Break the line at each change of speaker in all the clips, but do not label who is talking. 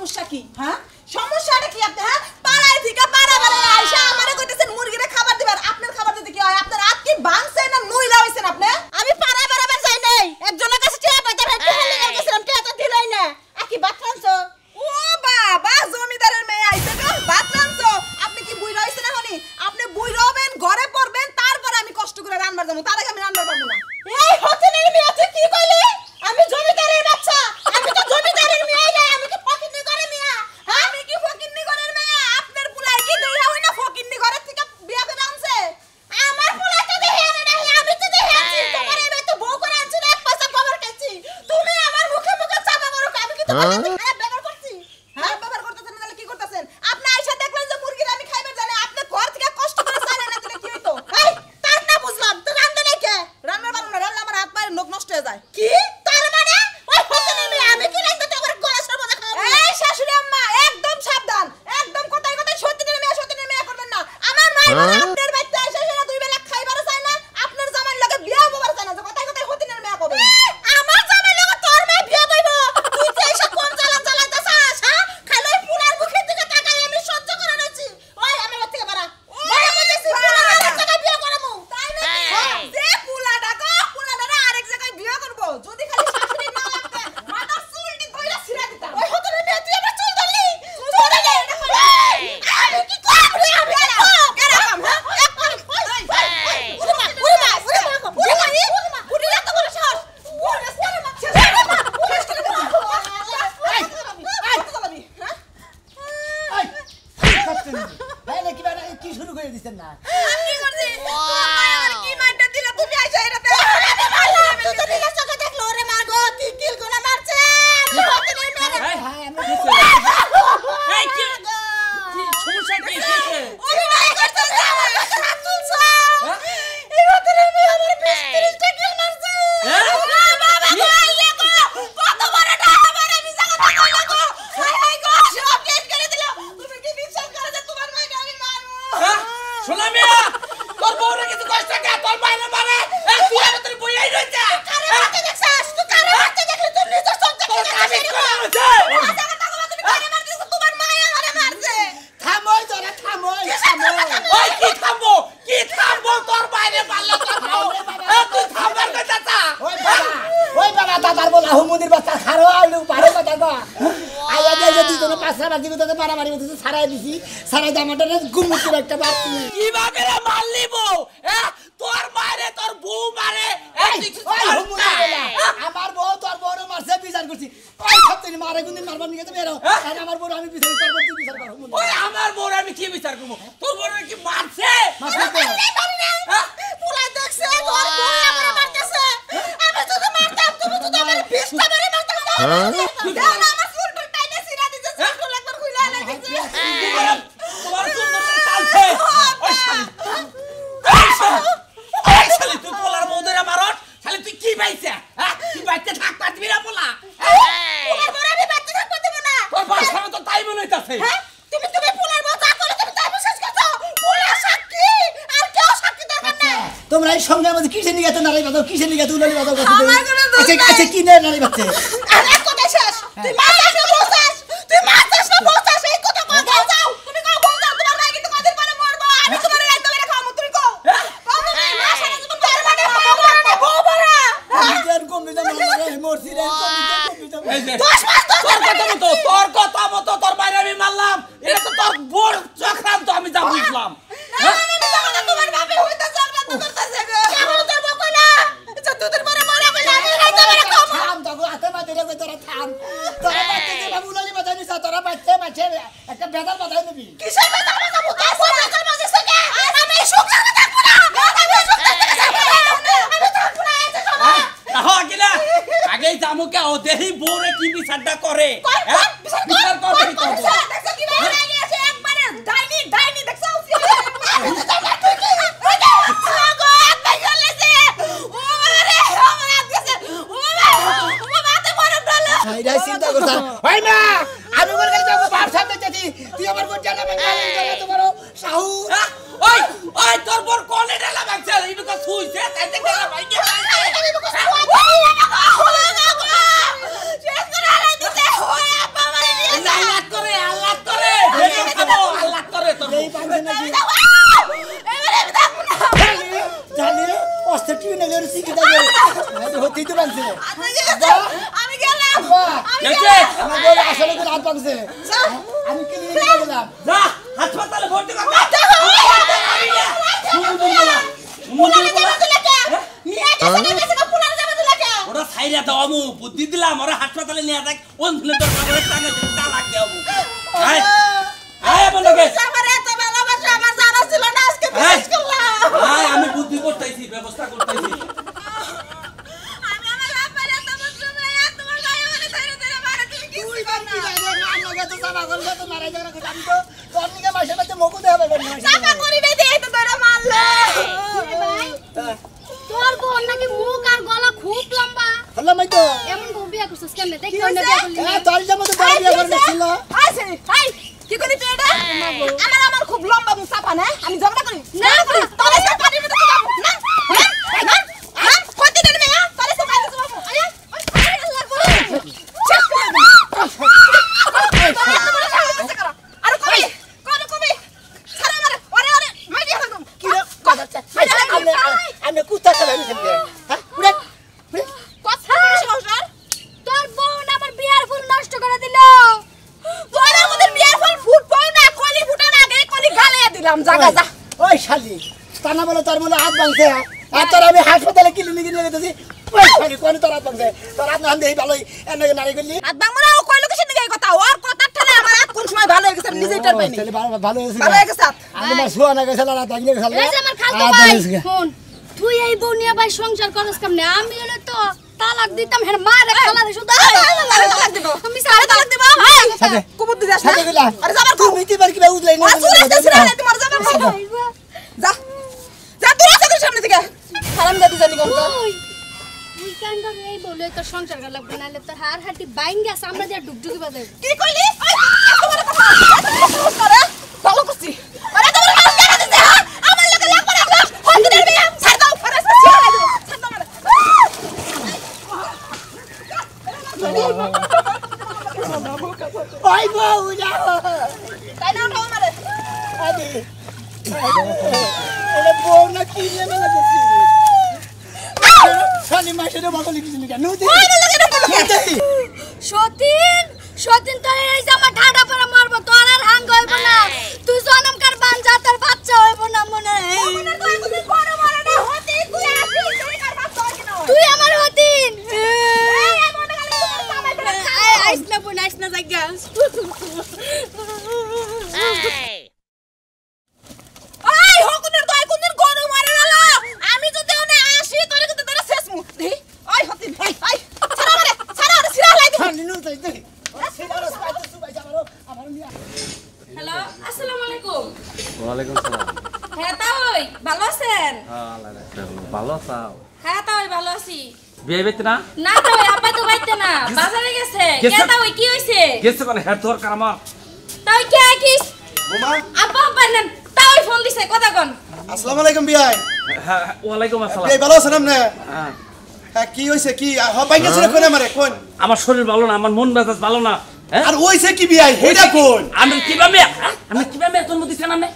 সমস্যা কি? হ্যাঁ সমস্যাটা কি আপনি? হ্যাঁ পাড়ায় থেকে পাড়া আইসা আমারে কইতেছেন মুরগিরে খাবার দিবেন। আপনার খাবার দিতে কি হয়? আপনার হাত কি ভাঙছে না নুইলা হইছেন আপনি? আমি পাড়ায় বাড়াবার যাই নাই, একজনের কাছে টিয়া পাইতে ভাইতে হেলে গেছিলাম, টিয়া তো দিলাই না। আকি ভাত রানছো? ও বাবা জমিদারের মেয়ে আইছে গো, ভাত রানছো? আপনি কি বুইরা হইছেন এখনি? আপনি বুইরা হবেন, ঘরে পড়বেন, তারপর আমি কষ্ট করে রান্নার যাবো, তার আগে আমি রান্নার পাবো না। এই হতেনের মেয়ে আছে কি কইলি? আমি জমিদারের বাচ্চা, আমি তো জমিদারের মেয়ে না, আমি কি ফকিন্নি করে মেয়ে? হ্যাঁ আমি কি ফকিন্নি করে মেয়ে? আপনার পুলাই কি দেইয়া হই না ফকিন্নি ঘরে থেকে বিয়া করে আনছে? আমার পুলাই তো দেহে আনে নাই, আমি তো দেহে আনছি। তোমার এই তো বউ করে আনছি না, এক পয়সা খবর খাইছি। তুমি আমার মুখে মুখে চাপা করো, আমি কি তোমার সাথে খারাপ ব্যবহার করছি? হ্যাঁ ব্যবহার করতেছেন না, তাহলে কি করতেছেন? আপনি আইসা দেখলেন যে মুরগির আমি খাইবার জানি, আপনি ঘর থেকে কষ্ট করে চাইলেন না, দিলে কি হইতো? এই তার না বুঝলাম তো রান্না নাই কে? রান্না বান্না না, রান্না আমার হাত পায়ের নখ নষ্ট হয়ে যায়। কি তার মানে ওই হতেনের মেয়ে আমি কি রান্না তো করে গলা সর্বদা খাওয়াবো? এই শাশুড়ি আম্মা একদম সাবধান, একদম কথাই কথাই সত্যিনের মেয়ে করবেন না। আমার মাই বলে আপনার বাড়িতে আইসা সেটা দুই বেলা খাইবার চাই না, আপনার জামাই লাগে বিয়া হবার চাই না, যে কথাই কথাই হতিনের মেয়ে কবে? আমার জামাই লাগে তোর মেয়ে বিয়া হইব? তুই যে এসে কোন জ্বালা জ্বালাইতাছাস? হ্যাঁ খালি পুরার মুখের দিকে তাকাই আমি সহ্য করে নিচ্ছি। ওই আমার বাড়ি থেকে বাড়া বাড়া কইতেছি, পুরার জায়গায় বিয়া করামু তাই নাকি? হ্যাঁ যে পুলাটা গো, পুলাটা আরেক জায়গায় বিয়া করব, যদি খালি শাশুড়ি না লাগতে মাথার চুলটি কইরা ছিড়া দিতাম। ওই হতরে মেয়ে তুই আমার চুল ধরলি, চুল ধরলি আমি কি করব রে? আমি কেরাম হ্যাঁ এক করে উড়মা উড়মা উড়মা উড়মা উড়ি এত করে সাহস উড়ে সারে মা শেষ করে মা শেষ করে মা এই চালাবি হ্যাঁ
ভাই নাকি বাড়া কি শুরু করে দিছেন না?
আমি কি করছি? তোমার আমার কি মারটা দিলা তুমি আইসা এটাতে? আরে মারলা তুই তো নিজের চোখে দেখলো রে মা গো, কি কিল করে মারছে হতরে মেয়ে।
হ্যাঁ আমরা দেখছি।
এই কি সমস্যা কি হইছে?
অভিনয় করতেছে আমার কাছে হাত তুলছ। এই হতরে মেয়ে আমার 20-30টা কিল মারছে। বাবা গো আইলে গো, কত বড়টা আমার আমি জায়গাটা কইলা গো। হাই গো সব শেষ করে দিল। তুমি কি বিশ্বাস করো যে তোমার মাইকে আমি মারবো?
হ্যাঁ শোনা মিয়া তোর বউরে কিছু কষ্ট কা তোর বাইরে মারে এই তুই আমাদের বইয়াই রইছে
কারে মারতে দেখছাস? তুই কারে মারতে দেখলি তুই নিজের চোখে
তোর কাছে কোন হইছে
তুমি কারে মারতেছ? তোমার মা আমারে মারছে।
থামোই তোরা থামোই
ওই কি থামবো তোর বাইরে মারলা তোর বউ তুই থামবার কথা তা
ওই বাবা দাদার বলা হুমুদির বাচ্চা খারো আলু পারো কথা গো আইয়া দে যদি তোর পাঁচটা বাজি তোকে মারামারি মতো সারাই দিছি সারাই জামাটা গুমুতির একটা বাতি
কিভাবে রে মারলি বউ তোর বাইরে তোর বউ মারে
ওই হুমুদির বলা আমার বউ তোর বউরে মারছে বিচার করছি ওই সত্যি মারে গুন্দিন মারবার নিয়ে তো বেরো আর আমার বউ আমি বিচার তোর বউ বিচার কর হুমুদি
ওই আমার বউরে আমি কি বিচার করব তোর বউরে কি মারছে
মারছে
পুলাই দেখছে তোর বউ আমারে মারতেছে। আমি যদি মারতাম তুমি যদি আমার 20টা মারে মারতে দাও না, আমার ফুল ফুল টাইনে সিরা দিছে, ফুল একবার খুইলা এনে দিছে।
তোমার সুন্দর চালছে ওই শালি তুই পোলার বউদের মারত শালি তুই কি পাইছে তুই বাইতে থাক পারবি না পোলা
পুলার বউ আমি বাচ্চা থাকতে দেব না।
তোর ভাষা তো তাই মনে হইতাছে
হ্যাঁ তুমি পুলার বউ যা করে তুমি তাই বিশ্বাস করছো? পুলা সাক্ষী আর কেউ সাক্ষী দরকার নাই।
তোমরা এই সঙ্গে আমাদের কিসের নিয়ে এত নারী বাজাও কিসের নিয়ে এত উলালি বাজাও
আমার কোনো দোষ নাই।
আচ্ছা কি নিয়ে নারী বাজছে
আরে কথা শেষ। তুই মারছিস না বলছিস? তুই মারছিস না বলছিস? এই কথা কও বল যাও। তুমি কও বল যাও, তোমার ভাই কিন্তু কদিন পরে মরবো। আমি তোমার রাইতে বেলা খাওয়াবো, তুমি কও। কও তুমি মা সারা জীবন তার মানে বউ বড়া।
নিজের কমিটা মারে মরছি রে কমিটা
এই যে
10 মাস
তোর কথা মতো তোর বাইরে আমি মারলাম এটা তো তোর বড় চক্রান্ত আমি যা বুঝলাম
তোমার বাপে হইতা চক্রান্ত করতেছে গো। কেমন তোর বউ কইলা? আচ্ছা তোদের পরে মরা কইলা আমি রাইতে বেলা খাওয়াবো।
থাম তগো হাতে মাঝে রে তোরা থাম তোরা বাচ্চা যে বাবু উলালি বাজাই নিছ তোরা বাচ্চা মাঝে একটা বেদাল বাজাই নিবি
কিসের বেজাল বাজাবো? তোর বউ বেজাল বাজাইছে কে? আমি সংসারে থাকবো না। আমি সংসারে থাকবো না। আমি থাকবো না এতে সবাই।
কিনা আগেই জামুকে ও দেহি বউরে কি বিচারটা করে বিচার করবে কি করব
দেখছো কি ভাই রাগে আছে একবারে ডাইনি দেখছো
চিন্তা করছ হয় না আমি বলে যাবো বাপ সামনে যাচ্ছি তুই আমার বোন জানা বাঙালি জানা তোমার সাহু
ওই ওই তোর বড় কোলে ঢালা বাচ্চা ইটু কা সুইছে তাইতে গেলা ভাই কে
শেষ করে আলাই দিতে হয় আপা মারে নিয়ে যা
পারছে নাকি
এবারে আমি থাকবো না
জানি অস্ত্র টিভি না গেলে শিখে যাবে হতেই তো পারছে
আমি গেলাম
গেছে
আমার বলে আসলে তো রাত পাকছে আমি কি নিয়ে গেলাম
যা হাসপাতালে ভর্তি কর ওরা ছাইরা দাও আমু বুদ্ধি দিলাম ওরা হাসপাতালে নিয়ে যাক ওন দিলে তোর কাপড়ে টানে তালাক দেব আয় আয় বলকে
আমার এত ভালোবাসা আমার জানা ছিল না আজকে বিশ্বাস করলাম
আয় আমি বুদ্ধি করতেছি ব্যবস্থা করতেছি
আমি আমার বাবার এত বুঝলো না তোমার গায়ে মানে ধরে ধরে মারা তুমি কিছু কর না চাপা করি নাই দিয়ে তো ধরে মারলো
তোর বোন নাকি মুখ আর গলা খুব লম্বা এমন বউ বিয়ে করছিস কেমনে দেখ
কি
কেমনে
হইছে?
বিয়ে করলি
আইছে আই কি করি তুই এটা আমার খুব লম্বা মুখ চাপা না আমি ঝগড়া করি
না,
করি তোরে সব পাটির মধ্যে যাবো না না না কতি দেন মেয়া তোরে সব পাটির মধ্যে যাবো আরে আল্লাহ গো চেক করে দে তোরে এত বড় সাহস আছে করা আরে কবি সারা মারে ওরে ওরে মাই দিয়া ফেলবো কথা বলে সংসার
তোর বোন আমার বিয়ার ফুল নষ্ট করে দিল
তোর আমাদের বিয়ার ফল ফুটবো না কলি ফুটার আগে কলি গালিয়ে দিলাম জাগা যা
ওই শালি টানা বলে তোর মনে হাত ভাঙছে আর তোর আমি হাসপাতালে ক্লিনিকে নিয়ে যেতেছি ওই শালি কোন তোর হাত ভাঙছে তোর হাত না দেই ভালোই এনে নারী করলি
হাত ভাঙবো না ও কই লোকেশন দিকে এই কথা ওর কথার ঠেলে আমার হাত কোন সময় ভালো হয়ে গেছে আমি নিজেই টের পাইনি
তাহলে ভালো হয়েছে
ভালো হয়ে গেছে হাত।
আমি না শুয়া না গেছে রাত আগলে গেছে
এই যে আমার খালতো ভাই শুন তুই এই বউ নিয়ে ভাই সংসার করস কেমনে আমি হলে তো তালাক দিতাম হের মারে খালা রে শুধু
তালাক দিব
আমি
তালাক দিব
সাথে
কুবুত দিস না
সাথে গেলা
আরে যাবার কো
তুমি কি বার কি উজলাই না
আসুরে আসছে না তোমার যাবার কো যা যা তুই আসা কর সামনে থেকে হারাম দাদি জানি কোন
তুই কেন ধরে এই বলে তোর সংসার করা লাগবে নাহলে তোর হাড় হাড়ি বাইন গেছে আমরা দিয়ে ডুগডুগি বাজে
কি কইলি এত বড় কথা করে ভালো করছি আরে এত বড় কথা কেন দিছিস আমার লাগে লাগবে না হন্দিনের বিয়া ছাড় দাও ফরাস ছিড়ে দাও ছাড় দাও
ওই বউ যাও
তাই না উঠাও আমারে
আরে ওরে বউ না কি নিয়ে না করছি শালি মাসের বাবা লিখিস নি কেন নদী
সতীন সতীন তোর এই জামা ঠাডা পরে মারবো তোর আর হাঙ্গ হইব না তুই জনমকার বাঞ্জা তোর বাচ্চা হইব না মনে তুই আমার হতিন আইস না বোন আইস না জায়গা
ওই হকুনের দয় কোনদিন গরু মারে না আমি যদি ওনে আসি তোরে কিন্তু তোরে শেষ মু দেই ওই হতিন ওই ছাড়া ওরে ছিড়া লাই দিবি
শালি নদী দেখ ওরা সেটা রাস্তা সুবাই যাবারো আমার নিয়া
হ্যালো আসসালামু আলাইকুম
ওয়ালাইকুম সালাম।
হ্যাঁ তাই ভালো আছেন
হ্যাঁ, আল্লাহ রাখছে ভালো। ভালো আছাও?
হ্যাঁ তাই ভালো আছি
বিয়ে বেতে না?
না তাই আব্বা তো বাইতে না বাজারে গেছে
গেছে?
কে তাই কি হইছে
গেছে মানে হেড দরকার আমার।
তাই কে কিস
বোমা
আব্বা আব্বা নেন তাই ফোন দিছে কথা কোন
আসসালামু আলাইকুম বিয়াই
হ্যাঁ, ওয়ালাইকুম আসসালাম।
বিয়াই ভালো আছেন আপনি
হ্যাঁ,
হ্যাঁ কি হইছে কি পাই গেছে কোন আমারে কোন
আমার শরীর ভালো না, আমার মন মেজাজ ভালো না। হ্যাঁ?
আর হইছে কি বিয়াই হেডা কোন
আমি কিভাবে জন্ম দিছেন আপনি?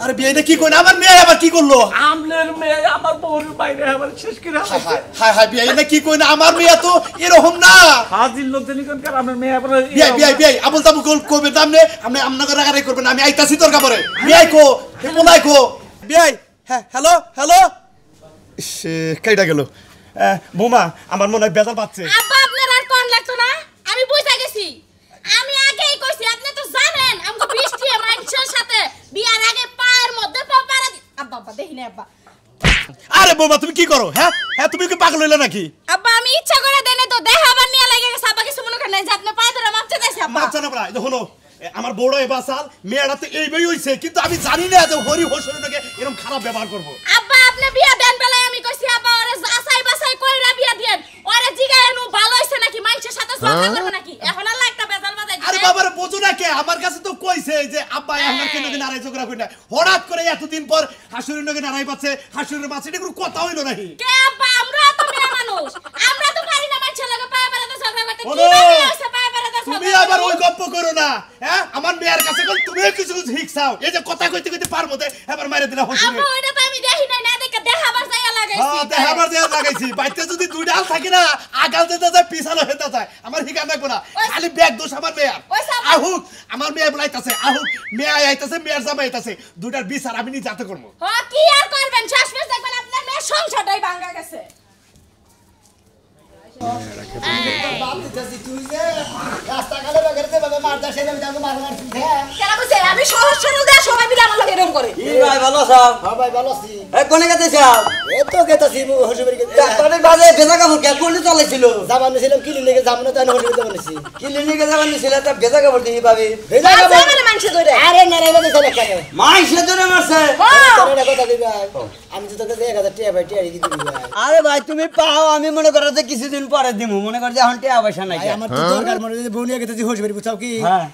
আরে বিয়াইটা কি কোন আমার মেয়ে আবার কি করলো
আমলের মেয়ে আমার বউর বাইরে আমার শেষ করে
হায় হায় হায় হায় বিয়াই না কি কোন আমার মেয়ে তো এরকম না
হাজির লোক জানি কোন কার আমার মেয়ে আবার
বিয়াই বিয়াই বিয়াই আবুল তাবু কইবে তো আপনি আপনাকে রাগারাগি করবেন আমি আইতাছি তোর কাপড়ে বিয়াই কো হে পোলাই কো বিয়াই হ্যাঁ হ্যালো হ্যালো সে কাইটা গেল বোমা আমার মনে হয় বেজাল পাচ্ছে
আব্বা আপনার আর কোন লাগতো না আমি বুঝা গেছি আমি আগেই কইছি আপনি তো জানেন আমগো বৃষ্টি মানুষের সাথে বিয়ার আগে পায়ের মধ্যে পা পাড়া আব্বা আব্বা দেখিনে আব্বা
আরে বোমা তুমি কি করো হ্যাঁ হ্যাঁ তুমি কি পাগল হইলে নাকি
আব্বা আমি ইচ্ছা করে দেনে তো দেখাবার নিয়ে লাগে গেছে আব্বা কিছু মনে করেন না যে আপনি পায়ে ধরে মাপতে দেছে আব্বা
মাছ জানা পড়া হলো আমার বড় এবার সাল মেয়েরা তো এই বই হইছে কিন্তু আমি জানি না যে হরি হোসেনকে এরকম খারাপ ব্যবহার করব
আব্বা আপনি বিয়া দেন বেলায় আমি কইছি আব্বা ওরে যাচাই বাছাই কইরা বিয়া দেন ওরে জিগায় নু ভালো হইছে নাকি মানুষের সাথে ঝগড়া করবে নাকি এখন আর একটা বেজাল বাজাই
আরে বাবারে বোঝো না কে আমার কাছে তো কইছে যে আব্বা আমার কেন দিন আড়াই ঝগড়া করি না হঠাৎ করে এতদিন পর হাসুরের নগে নাড়াই পাচ্ছে হাসুরের মাছ এটা কোনো কথা হইলো নাকি
কে আব্বা আমরা তো মেয়ে মানুষ আমরা তো পারি না মানুষের লাগে পায়ে বেড়াতে ঝগড়া করতে কি
ওরে,
মানে হইছে পায়ে বেড়াতে
তুমি
ঝগড়া
আবার ওই গপ্প করো না হ্যাঁ আমার মেয়ের কাছে কোন তুমি কিছু শিখছাও এই যে কথা কইতে কইতে পারবো তে এবার মাইরে দিলা হইছে
আব্বা ওইটা তো আমি দেখি নাই না দেখে দেখাবার যাইয়া লাগাইছি
হ্যাঁ দেখাবার যে লাগাইছি বাইতে যদি দুই ডাল থাকে না আগাল যেতে যায় পিছানো হতে যায় আমার হিকা নাকবো না খালি ব্যাগ দোষ আমার মেয়ের আহুক আমার মেয়ে বলাইতাছে আহুক মেয়ে আইতাছে মেয়ের জামাই আইতাছে দুইটার বিচার আমি নিজে হাতে করব
হ্যাঁ কি আর করবেন শেষমেশ দেখবেন আপনার মেয়ে সংসারটাই ভাঙা গেছে
বাপ দিতেছি তুই যে রাস্তাঘাটে বাগেরতে ভাবে মারদা সেটা আমি তাকে মারবার ঠিক হ্যাঁ
কেন বুঝছে আমি সহজ সরল দেয়া সবাই মিলে আমার লগে এরকম করে
কি ভাই ভালো আছো?
হ্যাঁ ভাই ভালো আছি
এ কোনে গেছে সব?
এই তো গেতাছি হসুবের
ডাক্তারের বাজে ভেজা কাপড় কে কোনে চলেছিল?
জামান নিছিলাম কি লিখে জামানো তাই হসুবের জামান নিছি
ক্লিনিকে যাবেন ছিল তা ভেজা কাপড় দিই পাবি।
ভেজা
আচ্ছা,
কাপড়
মানে মানুষে ধরে
আরে নারাইবা দিছ না কেন
মাইসে ধরে মারছে।
তোর এটা কথা দিবি ভাই আমি তো তোকে 1000 টাকা ভাই টাকা কি দিবি ভাই
আরে ভাই তুমি পাও আমি মনে করো যে কিছুদিন পরে দিমু মনে কর যে এখন টাকা পয়সা নাই।
ভাই আমার তো দরকার মনে যে বউনিয়া গেতেছি হসুবের বুঝাও কি
হ্যাঁ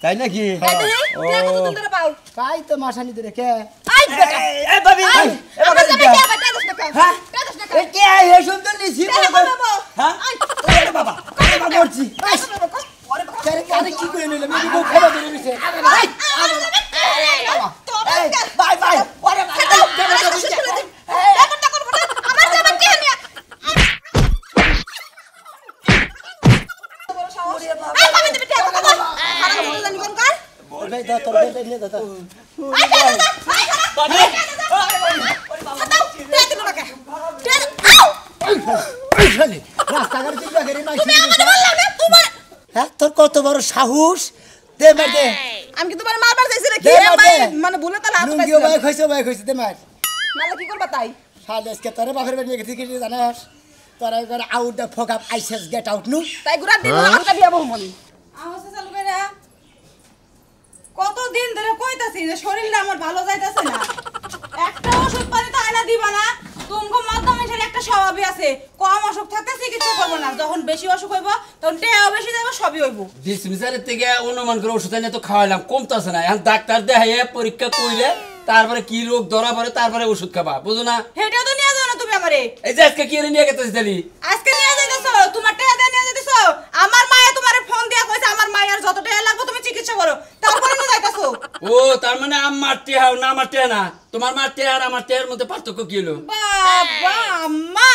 তাই নাকি?
এই দেখি তুই কত দিন ধরে পাও
তাই তো মাসানি ধরে কে
আই বেটা
এ ভাবি
আই আমার জামাই কে বেটা দশ টাকা
হ্যাঁ?
দশ টাকা
এ কে এ সুন্দর নিছি মনে কর হ্যাঁ ওরে বাবা বাবা করছি
আরে কারে কি করে নিলাম আমি বউ খাবার ধরে নিছে
বাই বাই ওরে
ভাই দা তোর বেটা নিয়ে দাদা ওই শালি রাস্তাঘাটে তুই বাগেরে মাইছি হ্যাঁ তোর কত বড় সাহস দে মার দে
আমি কি তোমার মারবার চাইছি রে কি
দে মার দে
মানে ভুলে তো লাভ
লুঙ্গিও ভাই কইছে দে মার
নালে কি করবা তাই
শালি আজকে তোরে বাপের বাড়ি গেছি কি জানাস তোরা করে আউট দ্য ফক আপ আইসেস গেট আউট নু
তাই গুড়া দিব আমাকে বিয়া বহু মনি আহছে চালু কইরা কতদিন ধরে কইতাছি যে শরীরটা আমার ভালো যাইতাছে না একটা ওষুধ পানি তো আয়না দিবা না তুমগো মাধ্যমের একটা স্বভাবই আছে কম অসুখ থাকতে চিকিৎসা করব না যখন বেশি অসুখ হইব তখন টেও বেশি যাবে সবই হইব
ডিসমিসারের থেকে অনুমান করে ওষুধ এনে তো খাওয়াইলাম কমতাছে না এখন ডাক্তার দেখাইয়ে পরীক্ষা কইলে তারপরে কি রোগ ধরা পড়ে তারপরে ওষুধ খাবা বুঝো না
হেটা তো নিয়ে যাও না তুমি আমারে
এই যে আজকে কি নিয়ে গেছিস দালি
আজকে নিয়ে যাইতেছো তোমার টাকা দিয়ে নিয়ে যাইতেছো আমার মায়ে তোমারে ফোন দিয়া কইছে আমার মায়ের যত টাকা লাগবে তুমি চিকিৎসা করো তারপরে নিয়ে যাইতেছো
ও তার মানে আমার টেহা না আমার টেহা না তোমার মা টেহা আর আমার টেহার মধ্যে পার্থক্য কি হলো
বাবা আম্মা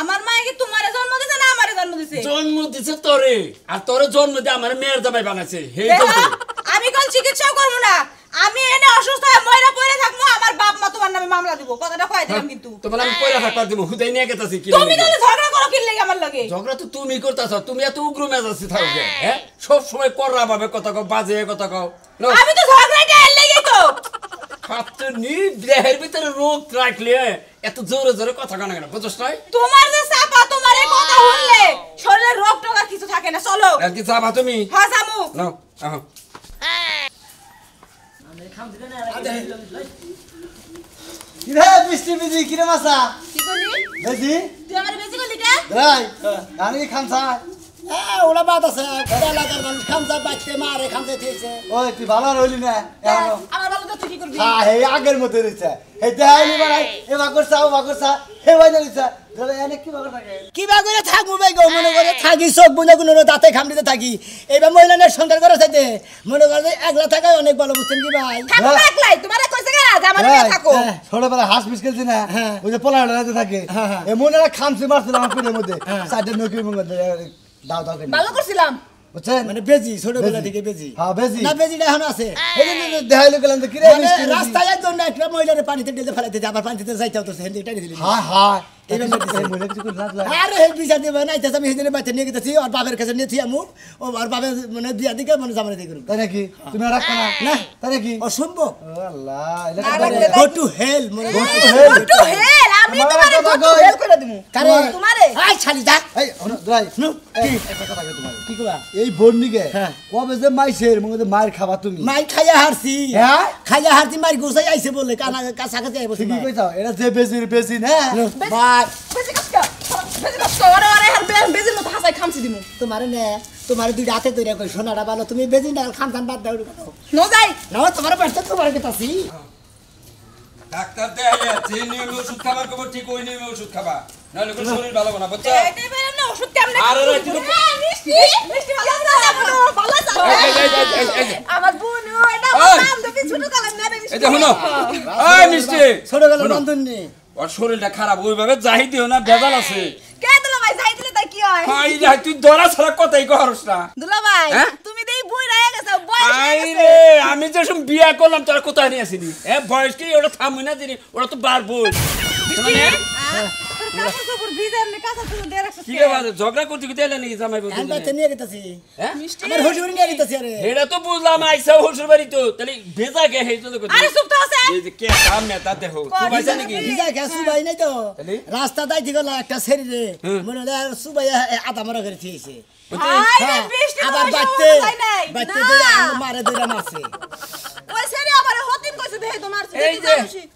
আমার মায়ে কি তোমারে জন্ম দিছে না আমারে জন্ম দিছে
জন্ম দিছে তোরে আর তোরে জন্ম দিয়ে আমার মেয়ের জামাই বানাইছে হে
দেখো, আমি কোন চিকিৎসা করব না আমি এনে অসুস্থ হয়ে মইরা পড়ে থাকবো আমার বাপ মা তোমার নামে মামলা দিব কথাটা কই দিলাম কিন্তু
তোমার আমি পয়লা থাকবা দিব হুদাই নিয়ে গেতাছি কি
তুমি তো ঝগড়া করো কি লাগি আমার লাগে
ঝগড়া তো তুমি করতাছ তুমি এত উগ্র মেজাজে থাকো হ্যাঁ সব সময় কররা ভাবে কথা কও বাজে কথা কও
আমি তো ঝগড়াটা এর লাগি তো
খাতে নি দেহের ভিতরে রোগ রাখলে এত জোরে জোরে কথা কানা কেন বুঝছ না
তোমার যে চাপা তোমার এই কথা শুনলে শরীরে রোগ টোক আর কিছু থাকে না চলো
কি চাবা তুমি
হ্যাঁ জামু
নাও আহ
কিরে বৃষ্টি বিজি কিরে মাসা
কি করলি
বেজি
তুই আমার বেশি করলি কে
রাই আমি খামসা
ওরা বাদ আছে এলাকার মানুষ খামসা বাচ্চা মারে খামসা দিয়েছে
ওই তুই ভালো রইলি না এখনো
আমার ভালো তো তুই কি করবি
হ্যাঁ হে আগের মতো রইছে হে দেখাইলি বাড়াই এ বাকরসা ও বাকরসা হে বাইনা রইছে ধরে এনে কি বাকর থাকে
কিবা করে থাকবো ভাই গো মনে করে থাকি চোখ বুঝে কোনো দাঁতে খামড়িতে থাকি এবার মহিলাদের সংসার করে চাইতে মনে করে একলা থাকাই অনেক ভালো বুঝছেন কি ভাই
থাকো একলাই তোমারে কইছে কেন যে আমার নিয়ে থাকো
ছোটবেলা হাঁস মিস খেলছি না
হ্যাঁ।
ওই যে পোলাটা থাকে
হ্যাঁ, হ্যাঁ।
এ মনে খামসি মারছিল আমার পেটের মধ্যে সাইডে নকির মধ্যে দাও দাও করে
ভালো করছিলাম
বুঝছেন
মানে বেজি ছোটবেলা থেকে বেজি
হ্যাঁ বেজি
না বেজিটা এখন আছে
এই যে দেখাইলো গেলাম তো কিরে
মানে
মিষ্টি
রাস্তায় একজন না একটা মহিলার পানিতে ঢেলে ফেলাইতে যায়, আবার পানিতে যাইতে হতো হেলদি টাইনে দিলি
হ্যাঁ হ্যাঁ
এইভাবে দিছে।
মনে কিছু করে লাগলা
আরে হেল বিচার দেবে না এটা আমি সেদিনে বাচ্চা নিয়ে গেছি আর বাপের কাছে নিয়েছি আমু ও আর বাপের মানে বিয়া দিকে মানে জামানে দিয়ে করুন
তাই নাকি তুমি আর রাখো না
না
তাই নাকি
অসম্ভব
ও আল্লাহ এটা
গো টু হেল মনে
একটু হেল আমি তোমারে কত হেল করে দিমু
কারে
তোমারে
আই ছালি যা
এই দরাই
নু
এই একটা কথা কই তোমার
কি কবা
এই বন্নিকে
হ্যাঁ।
কবে যে মাইছের মধ্যে মায়ের খাবা তুমি
মাই খাইয়া হারছি
হ্যাঁ?
খাইয়া হারছি মাই গোসাই আইছে বলে কানা কাছা কাছে আইবো
ঠিকই কইতাও এটা যে বেজির বেজি না
বাই
বেশি কষ্ট বেশি কষ্ট ওরে ওরে হেল বেজির মতো হাসাই খামছি দিমু
তোমারে নে তোমার দুই রাতে তৈরি কই সোনাটা ভালো তুমি বেজি না খান খান বাদ দাও
নো যাই
না তোমার পাশে তোমার কাছে
ডাক্তার দেখাইলে যে নিয়মে ওষুধ খাবার কব ঠিক ওই নিয়মে ওষুধ খাবা নাহলে কোনো শরীর ভালো হবে না বুঝছো
এটাই বললাম না ওষুধ কেমনে
আরে রে, তুই তো-
মিষ্টি মিষ্টি ভালো না আমার বোন এটা
ওই।
বান্ধবী ছোট কালের না রে
এই যে শুনো ওই মিষ্টি
ছোট গেল বন্ধন নি
ওর শরীরটা খারাপ ওইভাবে যাই দিও না ভেজাল আছে
কে দুলাভাই যাই দিলে তাই কি হয়
হাই রে তুই ধরা ছাড়া কথাই কহরস না
দুলাভাই
হ্যাঁ?
তুমি দেই বুই রায় গেছো বয়স হয়ে
আই
গেছে
রে আমি যে সব বিয়া করলাম তোর কোথায় নিয়ে আসিনি বয়স কি ওটা থামই না দিনি ওটা তো বার বই
কাপড় কাপড় ভিজে এমনি কাঁচা তুলে দিয়ে রাখছিস
কি রে বাদ ঝগড়া করতে কি দেলে নাকি জামাই বলতে
আমরা তো নিয়ে গেতাছি
হ্যাঁ
আমার হুজুর নিয়ে গেতাছি আরে
এটা তো বুঝলাম আইসা শ্বশুর বাড়ি তো তাহলে ভেজা গে হেই তো
আরে চুপ তো আছে
এই যে কে কাম নেতা দেখো তুই বাইসা নাকি
ভিজা গ্যাস সুবাই নাই তো
তাহলে?
রাস্তা দাইতে গেল একটা শরীরে মনে হলো আর সুবাই আধা মারা করে থিয়েছে
হাই রে বৃষ্টি
আবার
বয়স
বাচ্চে
যাই নাই
বাচ্চে
না।
ধরে মারে ধরে মারছে
ওই সেরে আবার হতিন কইছে দেই তোমার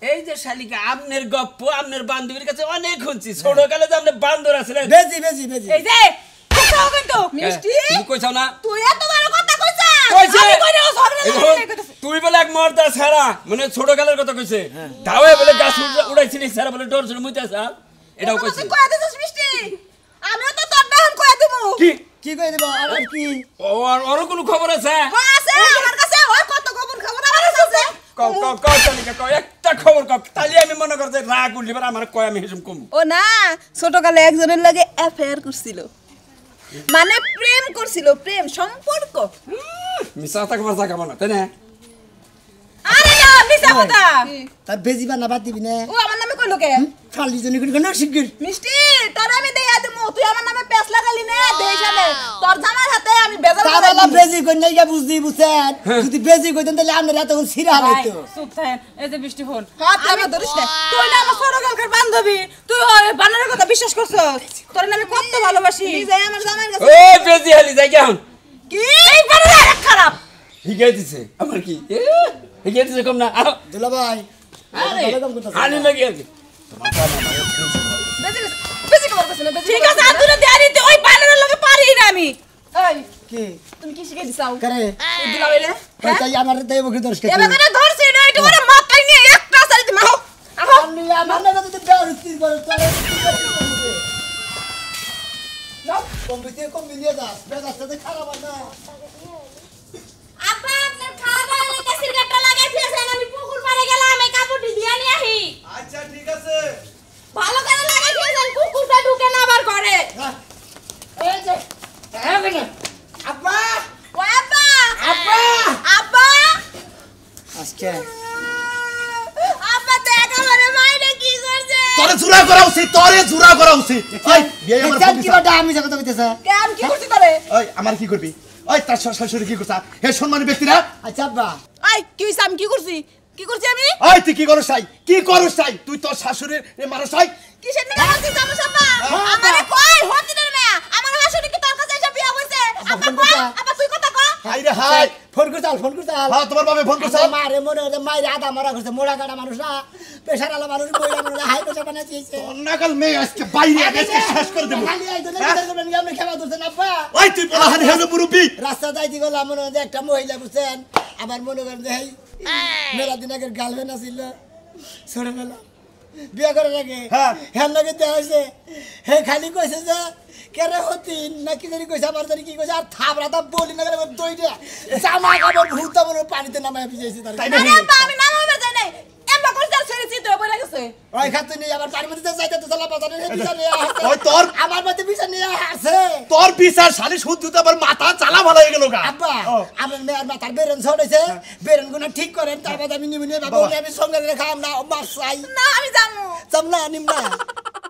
এই যে শালিকা আমনের গপ্প আমনের বান্ধবীর কাছে অনেক শুনছি ছোট কালে যে আপনি বান্দর আছিলেন
বেজি বেজি বেজি
এই যে কোথাও কিন্তু মিষ্টি
তুমি কইছাও না
তুই এত বড় কথা কইছা
কইছে।
আমি কইরে ঝগড়া
এই
লাগা
দেখো, তুই বলে এক মর্দা ছাড়া মানে ছোট কালের কথা কইছে দাওয়ে বলে গাছ উড়াইছিলি ছাড়া বলে ডর ছিল মুইতে আসা এটাও কইছে
তুই কইয়া দিছিস মিষ্টি আমিও তো তোর দাহন কইয়া দিমু
কি
কি কই দেব আর কি
ওর কোনো খবর আছে
ও আছে আমার কাছে ওই কত খবর আমার কাছে আছে
কও কও কও শালিকা কও একটা খবর কও তাহলে আমি মনে করতে রাগ উঠলি পরে আমার কয় আমি হিসুম কম
ও না ছোটকালে একজনের লাগে অ্যাফেয়ার করছিল মানে প্রেম করছিল প্রেম সম্পর্ক
মিছা থাকবার জায়গা বানা তাই না
আরে না মিছা কথা
তার বেজি বা না বাদ দিবি না
ও আমার নামে কইলো কে
খালি জনি কোন শিগগির
মিষ্টি তোর আমি দেয়া দিমু তুই আমার নামে পেছ লাগালি না দেইছালে তোর জামার হাতে আমি বেজাল
তাবালা বেজি কই নাই গা বুঝদি বুঝছেন যদি বেজি কইতেন তাহলে আমরা তখন সিরা হইতো
চুপ থাকেন এই যে বৃষ্টি হন
হাত আমার ধরিস না তুই না আমার ছোটকালকার বান্ধবী তুই ওই বানানোর কথা বিশ্বাস করছস তোর আমি কত ভালোবাসি যাই আমার জামার কাছে
ও বেজি হালি যাই কেন
কি এই বানানো খারাপ
হিগাই দিছে আমার কি হিগাই দিছে কম না আহ
দুলা ভাই
হানি লাগি আর কি
বেশি বেশি খবর করছ না ঠিক আছে আর তুই দেয়ারি তুই ওই বানানোর লগে পারি না আমি এই
কি
তুমি কি শিখে দিছাও
করে
দিলা বলে
ওই তাই আমার দেব কি দর্শক
এবার করে ধরছি না একটু করে মাথায় নিয়ে একটা সারি দি মাও আহো
আমি আমার না তো বেরুতি বল চলে যাও কম্পিউটার নিয়ে যা বেজার সাথে খারাপ না
আপা আপনার খাওয়া দাওয়া লেগে সিগারেটটা লাগাই দিয়েছেন আমি পুকুর পাড়ে গেলাম এই কাপড়টি দিয়ে নিয়ে আহি
আচ্ছা ঠিক আছে
ভালো করে লাগাই দিয়েছেন কুকুরটা ঢুকে না আবার ঘরে
এই যে হ্যাঁ বেটা আপা
ও আব্বা
আপা
আব্বা
আজকে
আব্বা দেখা মানে মাইনে কি করছে
তোরে জুরা করা উচিত ওই বিয়ে আমার
দেখেন কি বাটা আমি কথা কইতেছে
কেন কি করছিস তোরে
ওই আমার কি করবি ওই তার শাশুড়ি কি করছা হে সম্মানী ব্যক্তিরা
আচ্ছা আব্বা
আই কি হইছে আমি কি করছি আমি
ওই তুই কি করছ চাই তুই তোর শাশুড়ির মানুষ চাই
কিসের নিকে করছিস জামু সাব্বা আমারে কই হতিনের মেয়া আমার শাশুড়ি কি তোর কাছে এসে বিয়া হইছে আব্বা কই আব্বা তুই কথা কও
হাই রে হাই
ফোন করতে
হ্যাঁ তোমার বাবা ফোন করছে
মারে মনে হচ্ছে মায়ের আধা মারা করছে মোড়া কাটা মানুষ না প্রেশার আলা মানুষ মহিলা মানুষ হাই প্রেশার বানাইছে
নাকাল মেয়ে আজকে বাইরে আজকে শেষ করে দেব
খালি আইতো না বিচার করবেন আপনি খেলা ধরছেন আব্বা
ওই তুই বলাহান হেলো মুরব্বি
রাস্তা যাইতে গেলাম মনে হয় যে একটা মহিলা বুঝছেন আবার মনে করেন যে এই মেলা দিন আগের গার্লফ্রেন্ড আছিল ছোটবেলা বিয়ে করার আগে
হ্যাঁ।
হ্যাঁ লাগে দেওয়া হয়েছে হে খালি কইছে যে কেরে হতিন না কি জানি কইছে আমার জানি কি কইছে আর থাবরা তা বলি না করে দইটা জামা কাপড় ভূতা বলে পানিতে নামায় ভিজাইছে তার
তাই
না
নাকি?
আব্বা আমি নামাবে যাই নাই এম্বা কইছ তার ছেড়ে চিত হয়ে পড়ে গেছে
ওই খাতে নিয়ে আবার পানির মধ্যে যাইতে তো চালা বাজারে বিচার নিয়ে আসছে
ওই তোর-
আমার মধ্যে বিচার নিয়ে আসছে
তোর বিচার শালি শুদ্ধ তো আবার মাথা চালা ভালো হয়ে গেল গা
আব্বা
ও।
আমার মেয়ের মাথার বেরেন ছড়েছে বেরেন গুনা ঠিক করেন তারপর আমি নিবি নিয়ে বাবা আমি সঙ্গে রেখা আমরা মাছ চাই
না আমি যামু
চামনা নিমনা